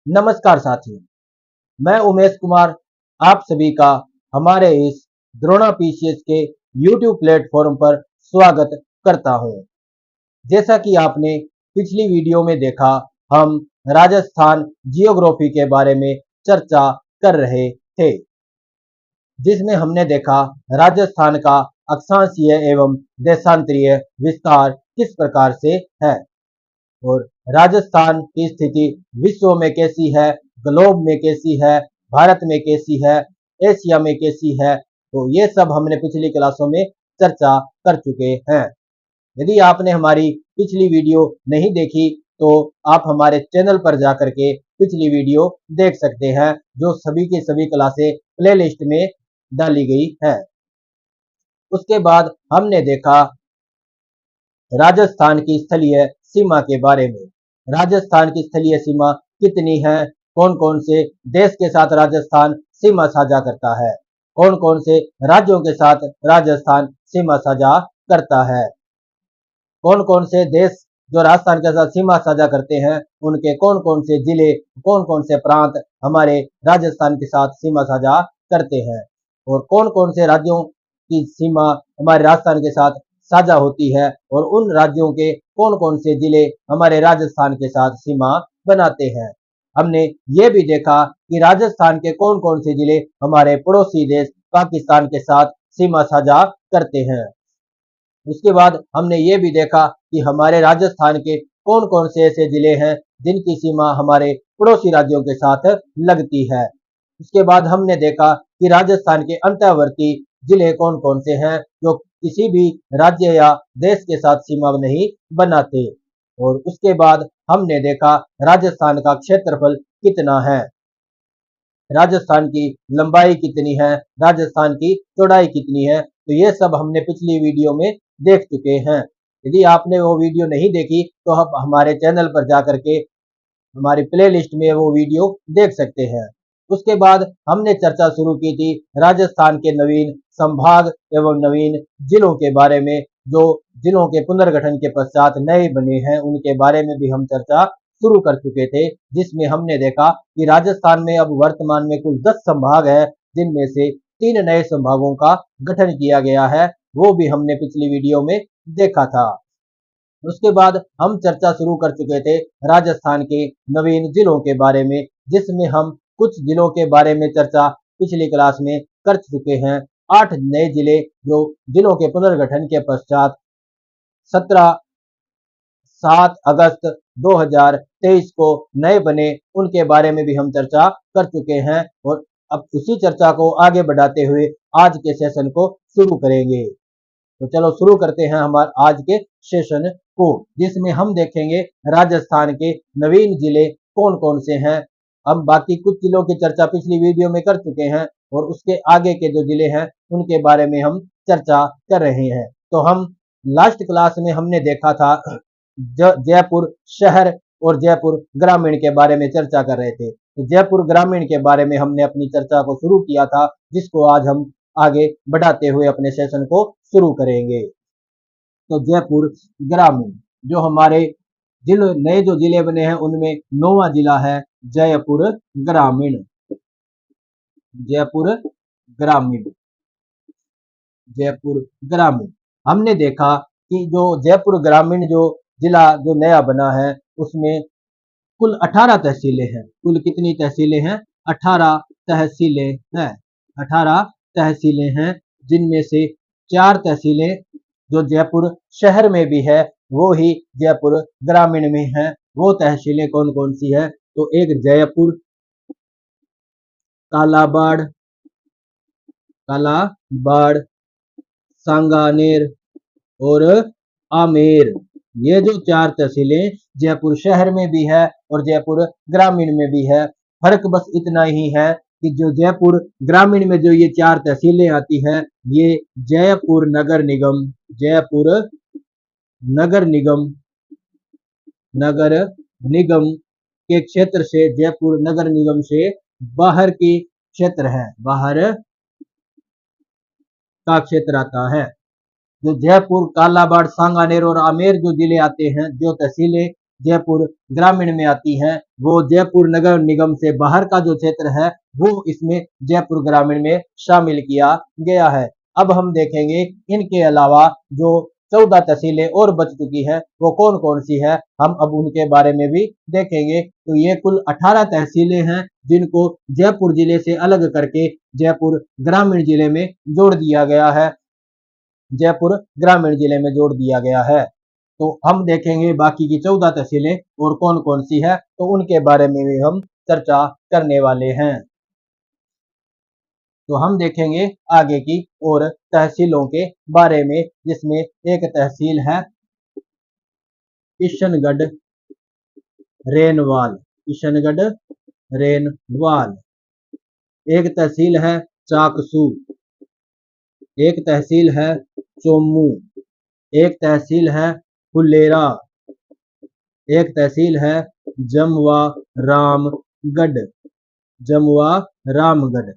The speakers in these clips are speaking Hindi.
नमस्कार साथियों, मैं उमेश कुमार आप सभी का हमारे इस द्रोणा पीसीएस के यूट्यूब प्लेटफॉर्म पर स्वागत करता हूं। जैसा कि आपने पिछली वीडियो में देखा, हम राजस्थान जियोग्राफी के बारे में चर्चा कर रहे थे, जिसमें हमने देखा राजस्थान का अक्षांशीय एवं देशांतरीय विस्तार किस प्रकार से है और राजस्थान की स्थिति विश्व में कैसी है, ग्लोब में कैसी है, भारत में कैसी है, एशिया में कैसी है। तो ये सब हमने पिछली क्लासों में चर्चा कर चुके हैं। यदि आपने हमारी पिछली वीडियो नहीं देखी तो आप हमारे चैनल पर जाकर के पिछली वीडियो देख सकते हैं, जो सभी की सभी क्लासें प्लेलिस्ट में डाली गई है। उसके बाद हमने देखा राजस्थान की स्थलीय सीमा के बारे में। राजस्थान की स्थलीय सीमा कितनी है, कौन कौन से देश के साथ राजस्थान सीमा साझा करता है, कौन कौन से राज्यों के साथ राजस्थान सीमा साझा करता है, कौन कौन से देश जो राजस्थान के साथ सीमा साझा करते हैं उनके कौन कौन से जिले, कौन कौन से प्रांत हमारे राजस्थान के साथ सीमा साझा करते हैं और कौन कौन से राज्यों की सीमा हमारे राजस्थान के साथ साझा होती है और उन राज्यों के कौन कौन से जिले हमारे राजस्थान के साथ सीमा बनाते हैं। हमने ये भी देखा कि राजस्थान के कौन कौन से जिले हमारे पड़ोसी देश पाकिस्तान के साथ सीमा साझा करते हैं। उसके बाद हमने ये भी देखा कि हमारे राजस्थान के कौन कौन से ऐसे जिले हैं जिनकी सीमा हमारे पड़ोसी राज्यों के साथ लगती है। उसके बाद हमने देखा कि राजस्थान के अंतर्वर्ती जिले कौन कौन से हैं जो किसी भी राज्य या देश के साथ सीमा नहीं बनाते। और उसके बाद हमने देखा राजस्थान का क्षेत्रफल कितना है, राजस्थान की लंबाई कितनी है, राजस्थान की चौड़ाई कितनी है। तो ये सब हमने पिछली वीडियो में देख चुके हैं। यदि आपने वो वीडियो नहीं देखी तो आप हमारे चैनल पर जाकर के हमारी प्लेलिस्ट में वो वीडियो देख सकते हैं। उसके बाद हमने चर्चा शुरू की थी राजस्थान के नवीन संभाग एवं नवीन जिलों के बारे में, जो जिलों के पुनर्गठन के पश्चात नए बने हैं उनके बारे में भी हम चर्चा शुरू कर चुके थे, जिसमें हमने देखा कि राजस्थान में अब वर्तमान में कुल 10 संभाग है, जिनमें से 3 नए संभागों का गठन किया गया है। वो भी हमने पिछली वीडियो में देखा था। उसके बाद हम चर्चा शुरू कर चुके थे राजस्थान के नवीन जिलों के बारे में, जिसमें हम कुछ जिलों के बारे में चर्चा पिछली क्लास में कर चुके हैं। 8 नए जिले जो जिलों के पुनर्गठन के पश्चात 7 अगस्त 2023 को नए बने, उनके बारे में भी हम चर्चा कर चुके हैं और अब उसी चर्चा को आगे बढ़ाते हुए आज के सेशन को शुरू करेंगे। तो चलो शुरू करते हैं हमारे आज के सेशन को, जिसमें हम देखेंगे राजस्थान के नवीन जिले कौन कौन से हैं। हम बाकी कुछ जिलों की चर्चा पिछली वीडियो में कर चुके हैं और उसके आगे के जो जिले हैं उनके बारे में हम चर्चा कर रहे हैं। तो हम लास्ट क्लास में हमने देखा था जयपुर शहर और जयपुर ग्रामीण के बारे में चर्चा कर रहे थे। तो जयपुर ग्रामीण के बारे में हमने अपनी चर्चा को शुरू किया था, जिसको आज हम आगे बढ़ाते हुए अपने सेशन को शुरू करेंगे। तो जयपुर ग्रामीण जो हमारे जिले नए जो जिले बने हैं उनमें 9वां जिला है जयपुर ग्रामीण। जयपुर ग्रामीण, जयपुर ग्रामीण हमने देखा कि जो जयपुर ग्रामीण जो जिला जो नया बना है उसमें कुल 18 तहसीलें हैं। कुल कितनी तहसीलें हैं? 18 तहसीलें हैं। 18 तहसीलें हैं, जिनमें से 4 तहसीलें जो जयपुर शहर में भी है वो ही जयपुर ग्रामीण में है। वो तहसीलें कौन कौन सी है? तो एक जयपुर, कालाबाड़, कालाबाड़, सांगानेर और आमेर। ये जो 4 तहसीलें जयपुर शहर में भी है और जयपुर ग्रामीण में भी है। फर्क बस इतना ही है कि जो जयपुर ग्रामीण में जो ये 4 तहसीलें आती हैं ये जयपुर नगर निगम, जयपुर नगर निगम, नगर निगम के क्षेत्र से, जयपुर नगर निगम से बाहर की क्षेत्र है, बाहर का क्षेत्र आता है। जो जयपुर, कालाबाड़, सांगानेर और आमेर जो जिले आते हैं, जो तहसीलें जयपुर ग्रामीण में आती हैं, वो जयपुर नगर निगम से बाहर का जो क्षेत्र है वो इसमें जयपुर ग्रामीण में शामिल किया गया है। अब हम देखेंगे इनके अलावा जो 14 तहसीलें और बच चुकी है वो कौन कौन सी है, हम अब उनके बारे में भी देखेंगे। तो ये कुल 18 तहसीलें हैं जिनको जयपुर जिले से अलग करके जयपुर ग्रामीण जिले में जोड़ दिया गया है, जयपुर ग्रामीण जिले में जोड़ दिया गया है। तो हम देखेंगे बाकी की 14 तहसीलें और कौन कौन सी है, तो उनके बारे में भी हम चर्चा करने वाले हैं। तो हम देखेंगे आगे की और तहसीलों के बारे में, जिसमें एक तहसील है किशनगढ़ रेनवाल, किशनगढ़ रेनवाल। एक तहसील है चाकसू, एक तहसील है चोमू, एक तहसील है फुलेरा, एक तहसील है जमवा रामगढ़, जमुआ रामगढ़।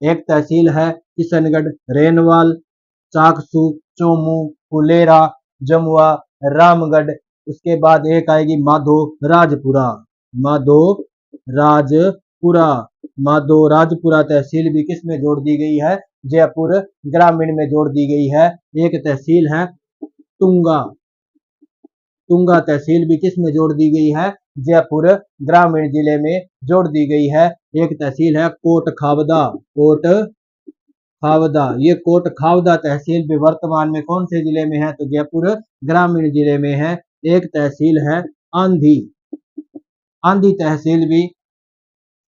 एक तहसील है किशनगढ़ रेनवाल, चाकसू, चोमू, फुलेरा, जमुआ रामगढ़। उसके बाद एक आएगी माधो राजपुरा, माधो राजपुरा। माधो राजपुरा तहसील भी किस में जोड़ दी गई है, जयपुर ग्रामीण में जोड़ दी गई है। एक तहसील है तुंगा, तुंगा तहसील भी किस में जोड़ दी गई है, जयपुर ग्रामीण जिले में जोड़ दी गई है। एक तहसील है कोट खावदा, कोट खावदा। ये कोट खावदा तहसील भी वर्तमान में कौन से जिले में है, तो जयपुर ग्रामीण जिले में है। एक तहसील है आंधी, आंधी तहसील भी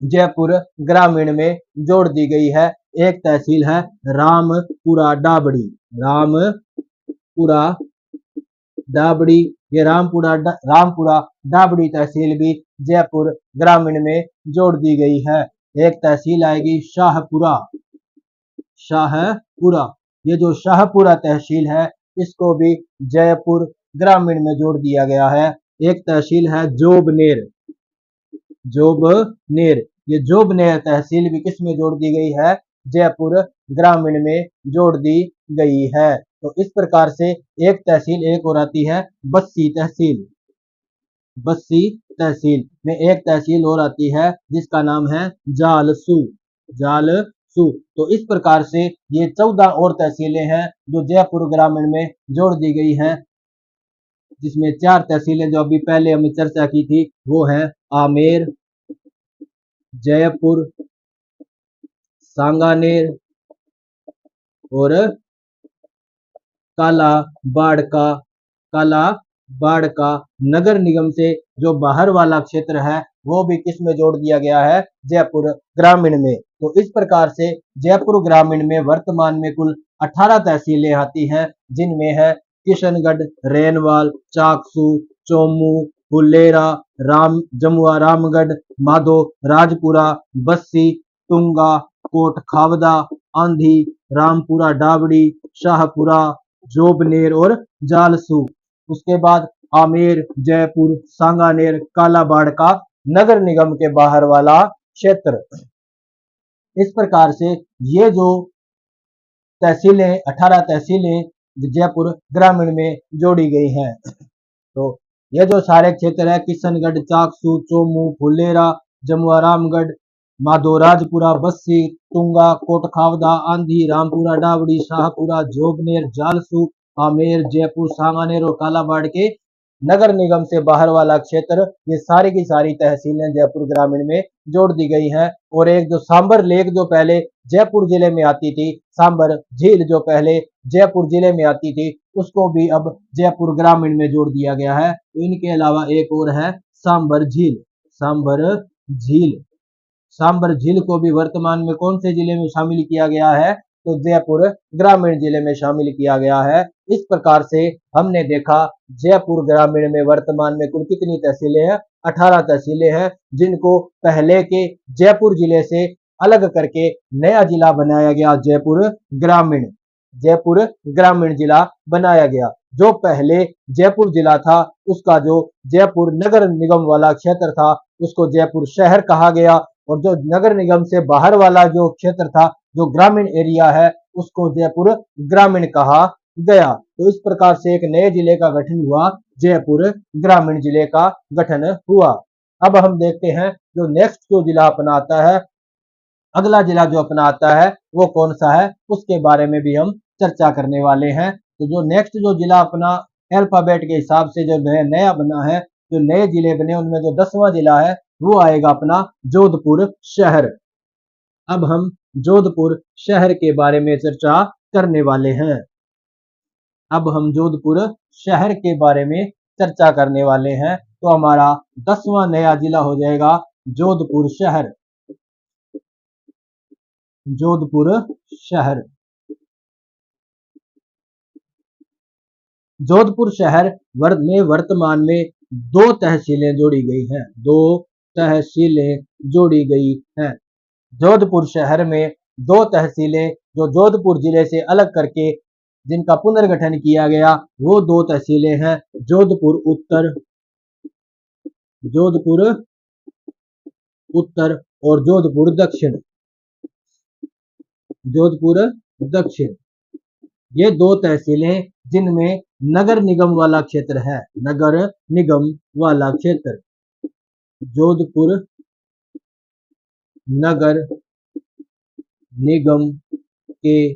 जयपुर ग्रामीण में जोड़ दी गई है। एक तहसील है रामपुरा डाबड़ी, रामपुरा डाबड़ी। ये रामपुरा डाबड़ी तहसील भी जयपुर ग्रामीण में जोड़ दी गई है। एक तहसील आएगी शाहपुरा, शाहपुरा। ये जो शाहपुरा तहसील है इसको भी जयपुर ग्रामीण में जोड़ दिया गया है। एक तहसील है जोबनेर, जोबनेर। ये जोबनेर तहसील भी किस में जोड़ दी गई है, जयपुर ग्रामीण में जोड़ दी गई है। तो इस प्रकार से एक तहसील एक और आती है बस्सी तहसील, बस्सी तहसील में एक तहसील और आती है जिसका नाम है जालसू, जालसू। तो इस प्रकार से ये 14 और तहसीलें हैं जो जयपुर ग्रामीण में जोड़ दी गई हैं, जिसमें 4 तहसीलें जो अभी पहले हमने चर्चा की थी वो है आमेर, जयपुर, सांगानेर और काला बाड़ का नगर निगम से जो बाहर वाला क्षेत्र है वो भी किस में जोड़ दिया गया है, जयपुर ग्रामीण में। तो इस प्रकार से जयपुर ग्रामीण में वर्तमान में कुल 18 तहसीलें आती हैं, जिनमें है किशनगढ़ रेनवाल, चाकसू, चोमू, फुलेरा, जमुआ रामगढ़, माधो राजपुरा, बस्सी, तुंगा, कोट खावदा, आंधी, रामपुरा डाबड़ी, शाहपुरा, जोबनेर और जालसू। उसके बाद आमेर, जयपुर, सांगानेर, कालाबाड़ का नगर निगम के बाहर वाला क्षेत्र। इस प्रकार से ये जो तहसीलें 18 तहसीलें जयपुर ग्रामीण में जोड़ी गई हैं। तो ये जो सारे क्षेत्र है किशनगढ़, चाकसू, चोमू, फुलेरा, जमुआ रामगढ़, माधो राजपुरा, बस्सी, तुंगा, कोटखावदा, आंधी, रामपुरा डाबड़ी, शाहपुरा, जोबनेर, जालसू, आमेर, जयपुर, सांगानेर और कालाबाड़ के नगर निगम से बाहर वाला क्षेत्र, ये सारी की सारी तहसीलें जयपुर ग्रामीण में जोड़ दी गई हैं। और एक जो सांबर लेक जो पहले जयपुर जिले में आती थी, सांबर झील जो पहले जयपुर जिले में आती थी, उसको भी अब जयपुर ग्रामीण में जोड़ दिया गया है। तो इनके अलावा एक और है सांबर झील, सांबर झील। सांबर झील को भी वर्तमान में कौन से जिले में शामिल किया गया है, तो जयपुर ग्रामीण जिले में शामिल किया गया है। इस प्रकार से हमने देखा जयपुर ग्रामीण में वर्तमान में कुल कितनी तहसीलें हैं, 18 तहसीलें हैं, जिनको पहले के जयपुर जिले से अलग करके नया जिला बनाया गया, जयपुर ग्रामीण, जयपुर ग्रामीण जिला बनाया गया। जो पहले जयपुर जिला था उसका जो जयपुर नगर निगम वाला क्षेत्र था उसको जयपुर शहर कहा गया, और जो नगर निगम से बाहर वाला जो क्षेत्र था, जो ग्रामीण एरिया है, उसको जयपुर ग्रामीण कहा गया। तो इस प्रकार से एक नए जिले का गठन हुआ, जयपुर ग्रामीण जिले का गठन हुआ। अब हम देखते हैं जो नेक्स्ट जो जिला अपना आता है, अगला जिला जो अपना आता है वो कौन सा है, उसके बारे में भी हम चर्चा करने वाले हैं। तो जो नेक्स्ट जो जिला अपना अल्फाबेट के हिसाब से जो नया बना है, जो नए जिले बने उनमें जो 10वां जिला है वो आएगा अपना जोधपुर शहर। अब हम जोधपुर शहर के बारे में चर्चा करने वाले हैं। अब हम जोधपुर शहर के बारे में चर्चा करने वाले हैं। तो हमारा 10वां नया जिला हो जाएगा जोधपुर शहर। जोधपुर शहर। जोधपुर शहर में वर्तमान में 2 तहसीलें जोड़ी गई हैं। 2 तहसीलें जोड़ी गई हैं। जोधपुर शहर में 2 तहसीलें जो जोधपुर जिले से अलग करके जिनका पुनर्गठन किया गया, वो 2 तहसीलें हैं, जोधपुर उत्तर, जोधपुर उत्तर और जोधपुर दक्षिण। जोधपुर दक्षिण, ये 2 तहसीलें जिनमें नगर निगम वाला क्षेत्र है। नगर निगम वाला क्षेत्र जोधपुर नगर निगम के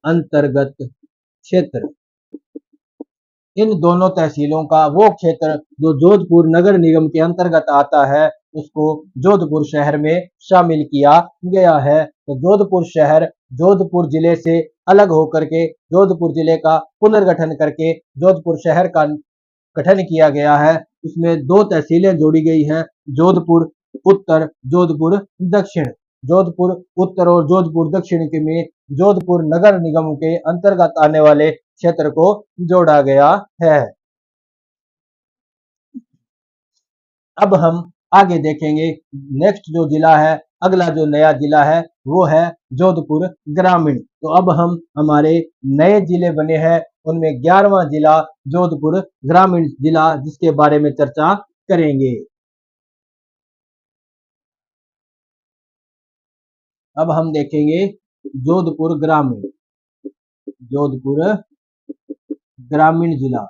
अंतर्गत क्षेत्र। इन दोनों तहसीलों का वो क्षेत्र जो जोधपुर नगर निगम के अंतर्गत आता है, उसको जोधपुर शहर में शामिल किया गया है। तो जोधपुर शहर जोधपुर जिले से अलग होकर के जोधपुर जिले का पुनर्गठन करके जोधपुर शहर का गठन किया गया है। इसमें 2 तहसीलें जोड़ी गई हैं, जोधपुर उत्तर, जोधपुर दक्षिण। जोधपुर उत्तर और जोधपुर दक्षिण के में जोधपुर नगर निगम के अंतर्गत आने वाले क्षेत्र को जोड़ा गया है। अब हम आगे देखेंगे नेक्स्ट जो जिला है, अगला जो नया जिला है वो है जोधपुर ग्रामीण। तो अब हम हमारे नए जिले बने हैं उनमें 11वां जिला जोधपुर ग्रामीण जिला, जिसके बारे में चर्चा करेंगे। अब हम देखेंगे जोधपुर ग्रामीण। जोधपुर ग्रामीण जिला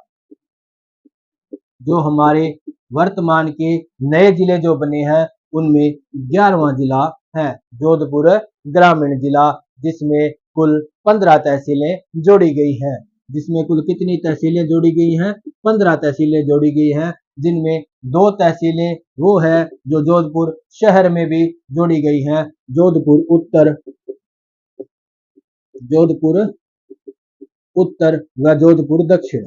जो हमारे वर्तमान के नए जिले जो बने हैं उनमें 11वां जिला है, जोधपुर ग्रामीण जिला, जिसमें कुल 15 तहसीलें जोड़ी गई हैं। जिसमें कुल कितनी तहसीलें जोड़ी गई हैं? 15 तहसीलें जोड़ी गई हैं, जिनमें 2 तहसीलें वो है जो जोधपुर शहर में भी जोड़ी गई हैं, जोधपुर उत्तर, जोधपुर उत्तर व जोधपुर दक्षिण।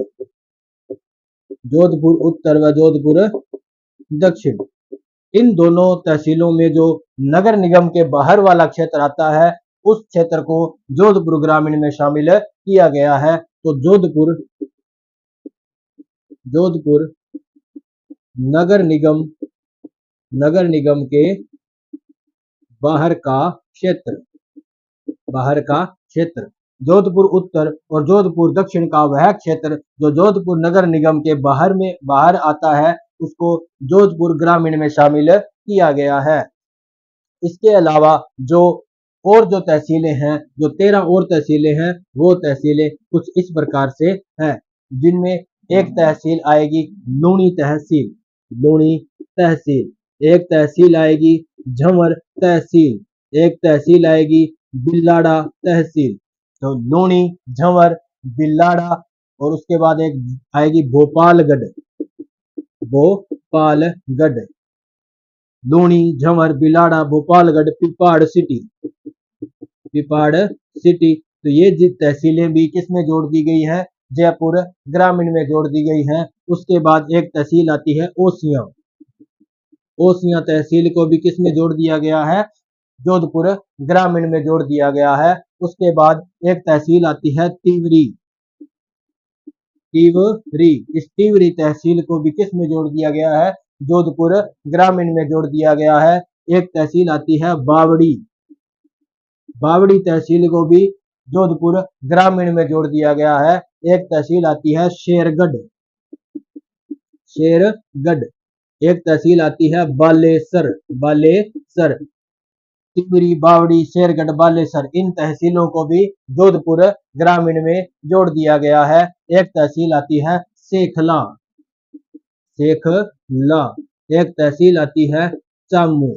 जोधपुर उत्तर व जोधपुर दक्षिण, इन दोनों तहसीलों में जो नगर निगम के बाहर वाला क्षेत्र आता है, उस क्षेत्र को जोधपुर ग्रामीण में शामिल किया गया है। तो जोधपुर नगर निगम के बाहर का क्षेत्र, जोधपुर उत्तर और जोधपुर दक्षिण का वह क्षेत्र जो जोधपुर नगर निगम के बाहर आता है, उसको जोधपुर ग्रामीण में शामिल किया गया है। इसके अलावा जो तहसीलें हैं, जो 13 और तहसीलें हैं, वो तहसीलें कुछ इस प्रकार से हैं, जिनमें एक तहसील आएगी लूणी तहसील, एक तहसील आएगी झंवर तहसील, एक तहसील आएगी बिल्लाड़ा तहसील। तो लूणी, झंवर, बिल्लाड़ा और उसके बाद एक आएगी भोपालगढ़। लूणी, झंवर, बिलाड़ा, भोपालगढ़, पिपाड़ सिटी। तो ये तहसीलें भी किसमें जोड़ दी गई है? जयपुर ग्रामीण में जोड़ दी गई हैं। उसके बाद एक तहसील आती है ओसियां तहसील को भी किसमें जोड़ दिया गया है? जोधपुर ग्रामीण में जोड़ दिया गया है। उसके बाद एक तहसील आती है तिवरी। इस तिवरी तहसील को भी किस में जोड़ दिया गया है? जोधपुर ग्रामीण में जोड़ दिया गया है। एक तहसील आती है बावड़ी तहसील को भी जोधपुर ग्रामीण में जोड़ दिया गया है। एक तहसील आती है शेरगढ़, एक तहसील आती है बालेसर। टिमरी, बावड़ी, शेरगढ़, बालेसर, इन तहसीलों को भी जोधपुर ग्रामीण में जोड़ दिया गया है। एक तहसील आती है सेखला, सेखला, एक तहसील आती है चामू।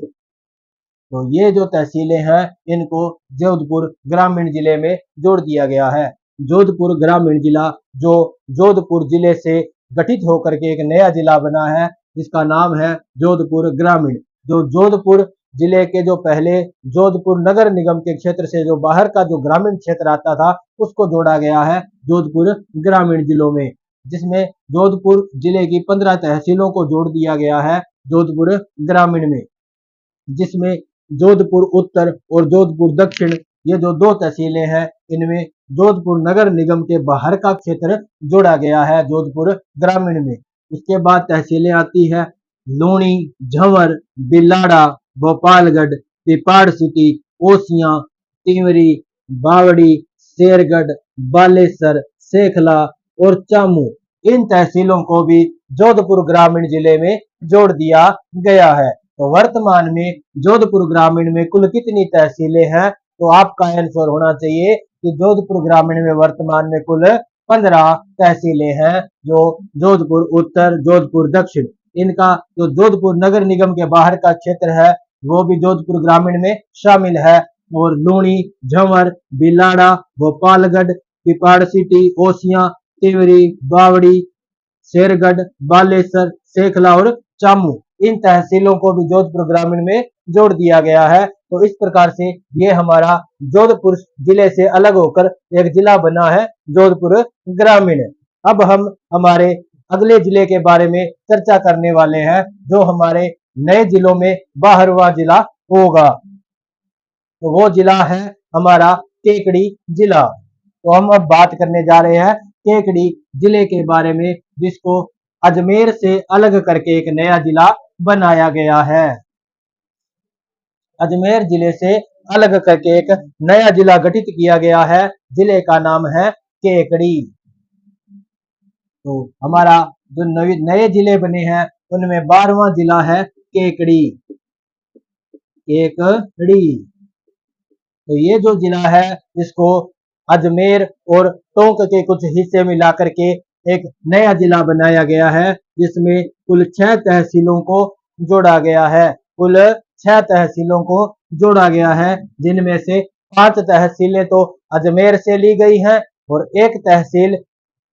तो ये जो तहसीलें हैं इनको जोधपुर ग्रामीण जिले में जोड़ दिया गया है। जोधपुर ग्रामीण जिला जो जोधपुर जिले से गठित होकर के एक नया जिला बना है जिसका नाम है जोधपुर ग्रामीण। जो जोधपुर जिले के जो पहले जोधपुर नगर निगम के क्षेत्र से जो बाहर का जो ग्रामीण क्षेत्र आता था उसको जोड़ा गया है जोधपुर ग्रामीण जिलों में, जिसमें जोधपुर जिले की 15 तहसीलों को जोड़ दिया गया है जोधपुर ग्रामीण में, जिसमें जोधपुर उत्तर और जोधपुर दक्षिण ये जो दो तहसीलें हैं इनमें जोधपुर नगर निगम के बाहर का क्षेत्र जोड़ा गया है जोधपुर ग्रामीण में। उसके बाद तहसीलें आती है लूणी, झंवर, बिलाड़ा, भोपालगढ़, पिपाड़ सिटी, ओसियां, टिमरी, बावड़ी, शेरगढ़, बालेसर, सेखला और चामू। इन तहसीलों को भी जोधपुर ग्रामीण जिले में जोड़ दिया गया है। तो वर्तमान में जोधपुर ग्रामीण में कुल कितनी तहसीलें हैं? तो आपका आंसर होना चाहिए कि जोधपुर ग्रामीण में वर्तमान में कुल 15 तहसीलें हैं, जो जोधपुर उत्तर, जोधपुर दक्षिण, इनका जो जोधपुर नगर निगम के बाहर का क्षेत्र है वो भी जोधपुर ग्रामीण में शामिल है। और लूणी, झंवर, बिलाड़ा, भोपालगढ़, पिपाड़ सिटी, ओसियां, तिवरी, बावड़ी, शेरगढ़, बालेसर, सेखला और चामू, इन तहसीलों को भी जोधपुर ग्रामीण में जोड़ दिया गया है। तो इस प्रकार से ये हमारा जोधपुर जिले से अलग होकर एक जिला बना है जोधपुर ग्रामीण। अब हम हमारे अगले जिले के बारे में चर्चा करने वाले हैं जो हमारे नए जिलों में 12वां जिला होगा। तो वो जिला है हमारा केकड़ी जिला। तो हम अब बात करने जा रहे हैं केकड़ी जिले के बारे में, जिसको अजमेर से अलग करके एक नया जिला बनाया गया है। अजमेर जिले से अलग करके एक नया जिला गठित किया गया है, जिले का नाम है केकड़ी। तो हमारा जो नए जिले बने हैं उनमें 12वां जिला है केकड़ी, केकड़ी। तो ये जो जिला है इसको अजमेर और टोंक के कुछ हिस्से मिला करके एक नया जिला बनाया गया है, जिसमें कुल 6 तहसीलों को जोड़ा गया है। कुल 6 तहसीलों को जोड़ा गया है, जिनमें से 5 तहसीलें तो अजमेर से ली गई हैं और एक तहसील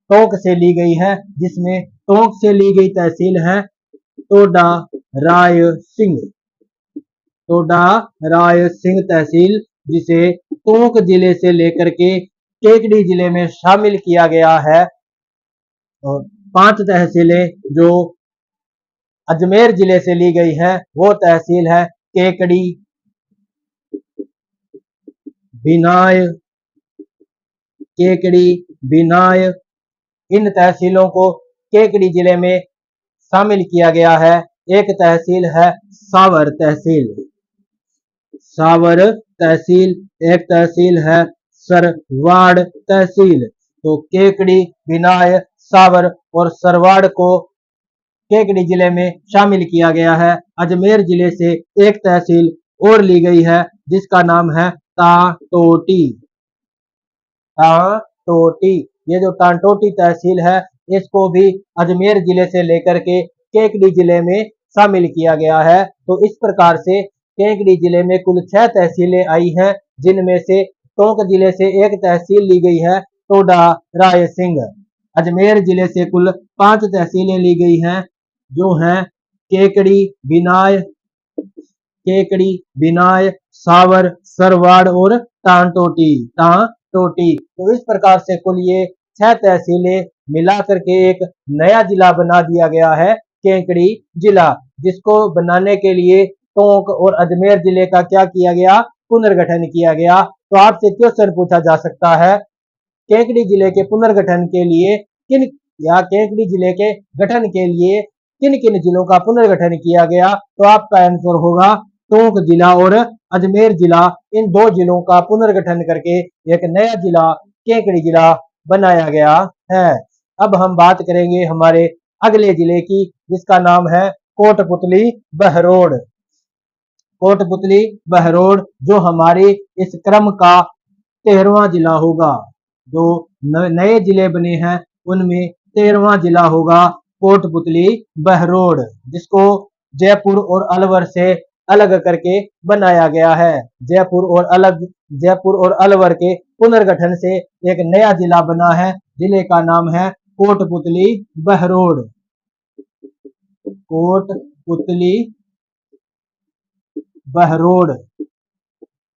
टोंक से ली गई है, जिसमें टोंक से ली गई तहसील है टोडा राय सिंह, टोडा राय सिंह तहसील, जिसे टोंक जिले से लेकर के केकड़ी जिले में शामिल किया गया है। और 5 तहसीलें जो अजमेर जिले से ली गई है वो तहसील है केकड़ी, बिनाय, केकड़ी, बिनाय। इन तहसीलों को केकड़ी जिले में शामिल किया गया है। एक तहसील है सावर तहसील, सावर तहसील। एक तहसील है सरवाड़ तहसील। तो केकड़ी, बिनाय, सावर और सरवाड़ को केकड़ी जिले में शामिल किया गया है। अजमेर जिले से एक तहसील और ली गई है जिसका नाम है टांटोटी, टांटोटी। ये जो टांटोटी तहसील है इसको भी अजमेर जिले से लेकर के केकड़ी जिले में शामिल किया गया है। तो इस प्रकार से केकड़ी जिले में कुल 6 तहसीलें आई हैं, जिनमें से टोंक जिले से एक तहसील ली गई है टोडा राय सिंह। अजमेर जिले से कुल 5 तहसीलें ली गई हैं, जो हैं केकड़ी, बिनाय, केकड़ी, बिनाय, सावर, सरवाड़ और टांटोटी, टांटोटी। तो इस प्रकार से कुल ये 6 तहसीलें मिला करके एक नया जिला बना दिया गया है केकड़ी जिला, जिसको बनाने के लिए टोंक और अजमेर जिले का क्या किया गया? पुनर्गठन किया गया। तो आपसे क्वेश्चन पूछा जा सकता है केकड़ी जिले के पुनर्गठन के लिए किन या केकड़ी जिले के गठन के लिए किन किन जिलों का पुनर्गठन किया गया? तो आपका आंसर होगा टोंक जिला और अजमेर जिला। इन 2 जिलों का पुनर्गठन करके एक नया जिला केकड़ी जिला बनाया गया है। अब हम बात करेंगे हमारे अगले जिले की, जिसका नाम है कोटपुतली बहरोड, कोटपुतली बहरोड जो हमारी इस क्रम का 13वां जिला होगा। जो नए जिले बने हैं उनमें 13वां जिला होगा कोटपुतली बहरोड, जिसको जयपुर और अलवर से अलग करके बनाया गया है। जयपुर और अलवर के पुनर्गठन से एक नया जिला बना है। जिले का नाम है कोटपुतली बहरोड। कोटपुतली बहरोड।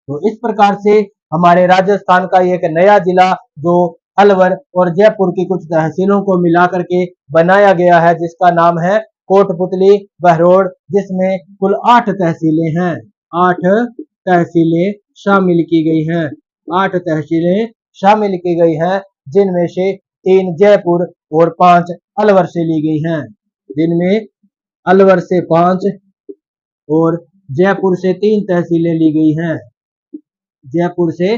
तो इस प्रकार से हमारे राजस्थान का एक नया जिला जो अलवर और जयपुर की कुछ तहसीलों को मिलाकर के बनाया गया है, जिसका नाम है कोटपुतली बहरोड, जिसमें कुल 8 तहसीलें हैं। 8 तहसीलें शामिल की गई हैं। 8 तहसीलें शामिल की गई हैं, जिनमें से 3 जयपुर और 5 अलवर से ली गई हैं। जिनमें अलवर से 5 और जयपुर से 3 तहसीलें ली गई हैं। जयपुर से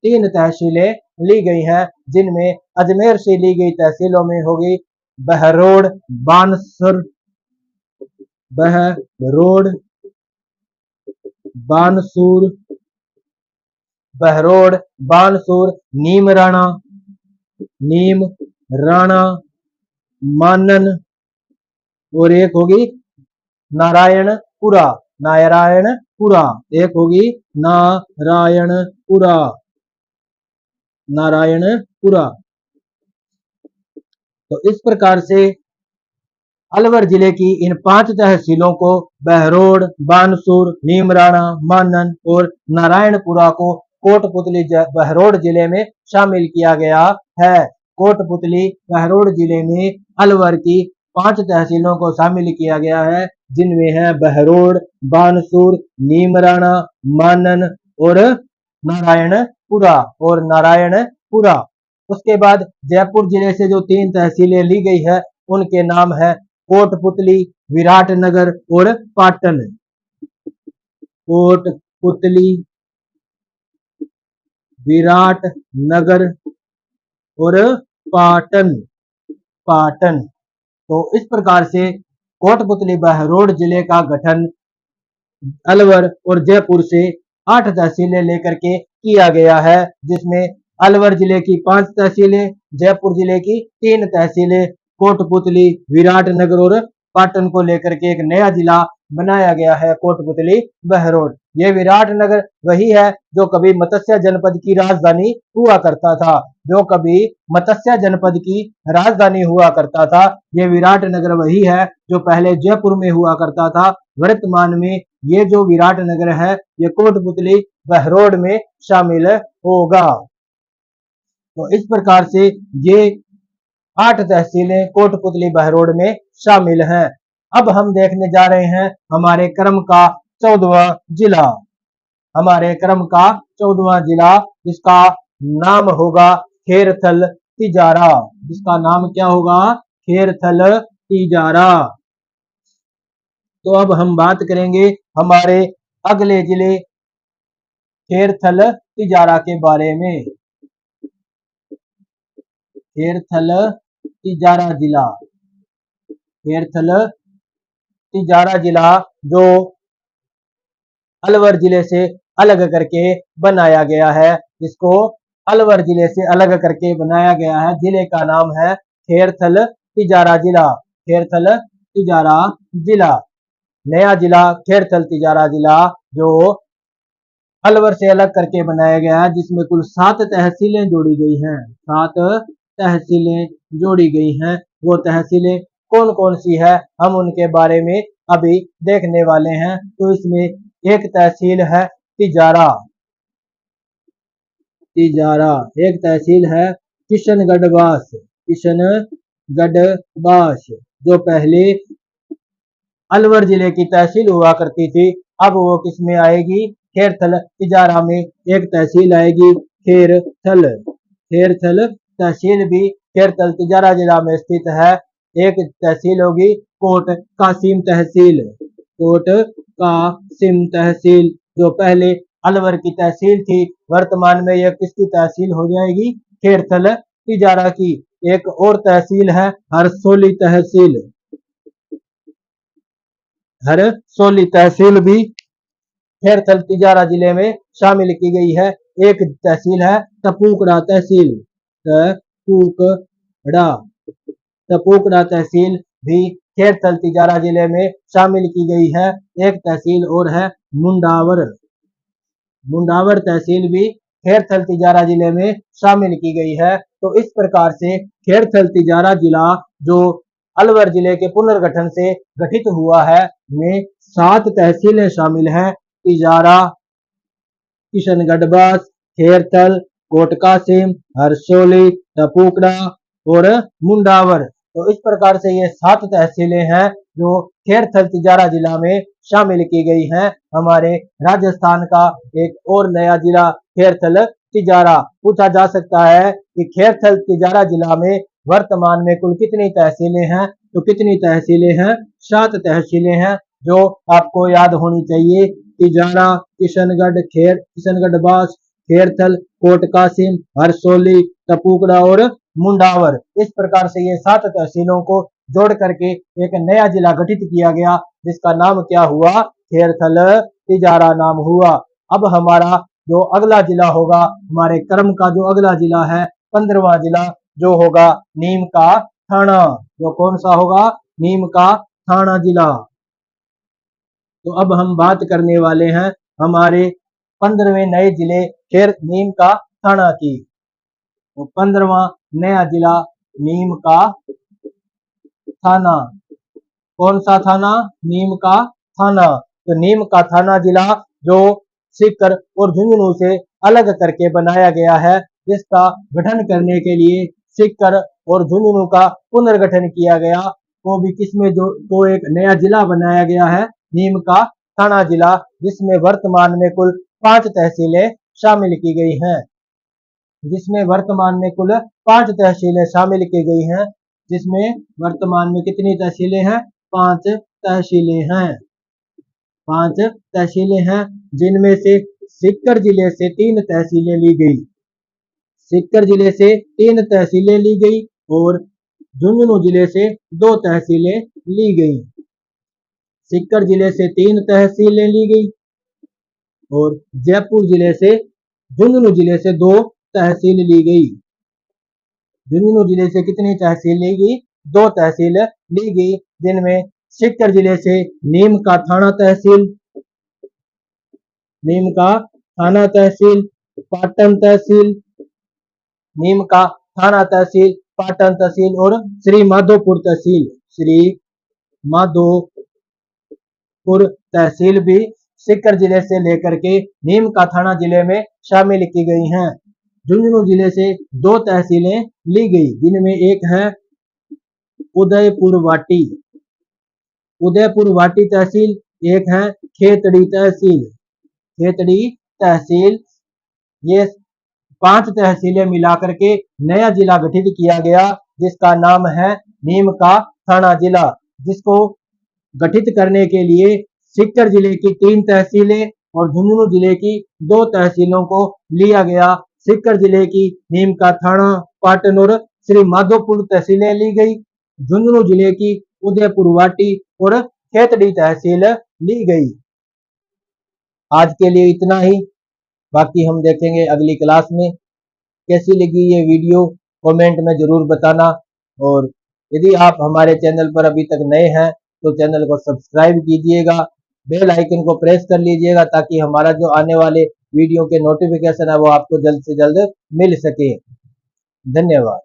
3 तहसीलें ली गई हैं, जिनमें अजमेर से ली गई तहसीलों में होगी बहरोड, बानसूर, बहरोड, बानसूर, बहरोड, बानसूर, नीमराणा, मानन, और एक होगी नारायणपुरा। एक होगी नारायणपुरा। तो इस प्रकार से अलवर जिले की इन 5 तहसीलों को बहरोड, बानसूर, नीमराणा, मानन और नारायणपुरा को कोटपुतली बहरोड जिले में शामिल किया गया है। कोटपुतली बहरोड जिले में अलवर की 5 तहसीलों को शामिल किया गया है, जिनमें है बहरोड, बानसूर, नीमराणा, मानन और नारायणपुरा। उसके बाद जयपुर जिले से जो 3 तहसीलें ली गई है उनके नाम है कोटपुतली, विराटनगर और पाटन। कोटपुतली, विराटनगर और पाटन। तो इस प्रकार से कोटपुतली बहरोड जिले का गठन अलवर और जयपुर से 8 तहसीलें लेकर के किया गया है, जिसमें अलवर जिले की 5 तहसीलें, जयपुर जिले की 3 तहसीलें, कोटपुतली, विराटनगर और पाटन को लेकर के एक नया जिला बनाया गया है कोटपुतली बहरोड। ये विराटनगर वही है जो कभी मत्स्य जनपद की राजधानी हुआ करता था। ये विराटनगर वही है जो पहले जयपुर में हुआ करता था। वर्तमान में ये जो विराटनगर है ये कोटपुतली बहरोड में शामिल होगा। तो इस प्रकार से ये 8 तहसीलें कोटपुतली बहरोड में शामिल हैं। अब हम देखने जा रहे हैं हमारे क्रम का 14वां जिला। जिसका नाम होगा खेरथल तिजारा। जिसका नाम क्या होगा? खेरथल तिजारा। तो अब हम बात करेंगे हमारे अगले जिले खेरथल तिजारा के बारे में। खेरथल तिजारा जिला जो अलवर जिले से अलग करके बनाया गया है। जिसको अलवर जिले से अलग करके बनाया गया है, जिले का नाम है खेरथल तिजारा जिला। नया जिला खेरथल तिजारा जिला जो अलवर से अलग करके बनाया गया है, जिसमें कुल 7 तहसीलें जोड़ी गई हैं। 7 तहसीलें जोड़ी गई हैं। वो तहसीलें कौन कौन सी है हम उनके बारे में अभी देखने वाले हैं। तो इसमें एक तहसील है तिजारा। एक तहसील है किशनगढ़ बास, जो पहले अलवर जिले की तहसील हुआ करती थी। अब वो किसमें आएगी? खेरथल तिजारा में एक तहसील आएगी खेरथल तहसील भी खेरथल तिजारा जिला में स्थित है। एक तहसील होगी कोट कासिम तहसील, जो पहले अलवर की तहसील थी। वर्तमान में यह किसकी तहसील हो जाएगी? खेरथल तिजारा की। एक और तहसील है हरसोली तहसील भी खेरथल तिजारा जिले में शामिल की गई है। एक तहसील है तपूकड़ा तहसील, तपूकड़ा तपूकड़ा तहसील भी खेरथल तिजारा जिले में शामिल की गई है। एक तहसील और है मुंडावर, मुंडावर तहसील भी खेरथल तिजारा जिले में शामिल की गई है। तो इस प्रकार से खेरथल तिजारा जिला जो अलवर जिले के पुनर्गठन से गठित हुआ है में 7 तहसीलें शामिल हैं। तिजारा, किशनगढ़, खेरथल, कोटकासिम, हरसोली, टपूकड़ा और मुंडावर। तो इस प्रकार से ये 7 तहसीलें हैं जो खेरथल तिजारा जिला में शामिल की गई हैं। हमारे राजस्थान का एक और नया जिला खेरथल तिजारा। पूछा जा सकता है कि खेरथल तिजारा जिला में वर्तमान में कुल कितनी तहसीलें हैं? तो कितनी तहसीलें हैं? 7 तहसीलें हैं जो आपको याद होनी चाहिए। तिजारा, किशनगढ़, खेरथल, कोटकासिम, हरसोली, टपूकड़ा और मुंडावर। इस प्रकार से ये 7 तहसीलों को जोड़ करके एक नया जिला गठित किया गया, जिसका नाम क्या हुआ? खेरथल तिजारा नाम हुआ। अब हमारा जो अगला जिला होगा, हमारे क्रम का जो अगला जिला है, 15वां जिला जो होगा नीम का थाना। जो कौन सा होगा? नीम का थाना जिला। तो अब हम बात करने वाले हैं हमारे 15वें नए जिले नीम का थाना की। तो 15वां नया जिला नीम का थाना। कौन सा थाना? नीम का थाना। तो नीम का थाना जिला जो सीकर और झुंझुनू से अलग करके बनाया गया है, जिसका गठन करने के लिए सीकर और झुंझुनू का पुनर्गठन किया गया। वो भी किसमें जो एक नया जिला बनाया गया है, नीम का थाना जिला, जिसमें वर्तमान में कुल 5 तहसीलें शामिल की गई हैं। जिसमें वर्तमान में कुल 5 तहसीलें शामिल की गई हैं। जिसमें वर्तमान में कितनी तहसीलें हैं? 5 तहसीलें हैं। 5 तहसीलें हैं, जिनमें से सीकर जिले से 3 तहसीलें ली गई। सीकर जिले से 3 तहसीलें ली गई और झुंझुनू जिले से 2 तहसीलें ली गई। सीकर जिले से 3 तहसीलें ली गई और जयपुर जिले से झुंझुनू जिले से 2 तहसील ली गई। झुंझुनू जिले से कितनी तहसील ली गई? 2 तहसील ली गई, जिनमें सीकर जिले से नीम का थाना तहसील, नीम का थाना तहसील, पाटन तहसील, नीम का थाना तहसील, पाटन तहसील और श्री माधोपुर तहसील, श्री माधोपुर तहसील भी सीकर जिले से लेकर के नीम का थाना जिले में शामिल की गई हैं। झुंझुनू जिले से 2 तहसीलें ली गई, जिनमें एक है उदयपुर वाटी, उदयपुर वाटी तहसील, एक है खेतड़ी तहसील, खेतड़ी तहसील। ये 5 तहसीलें मिलाकर के नया जिला गठित किया गया, जिसका नाम है नीम का थाना जिला। जिसको गठित करने के लिए सीकर जिले की 3 तहसीलें और झुंझुनू जिले की 2 तहसीलों को लिया गया। सीकर जिले की नीम का थाना, पाटन और श्री माधोपुर तहसीलें ली गई। झुंझुनू जिले की उदयपुर वाटी और खेतड़ी तहसील ली गई। आज के लिए इतना ही, बाकी हम देखेंगे अगली क्लास में। कैसी लगी ये वीडियो कमेंट में जरूर बताना, और यदि आप हमारे चैनल पर अभी तक नए हैं तो चैनल को सब्सक्राइब कीजिएगा, बेल आइकन को प्रेस कर लीजिएगा, ताकि हमारा जो आने वाले वीडियो के नोटिफिकेशन है वो आपको जल्द से जल्द मिल सके। धन्यवाद।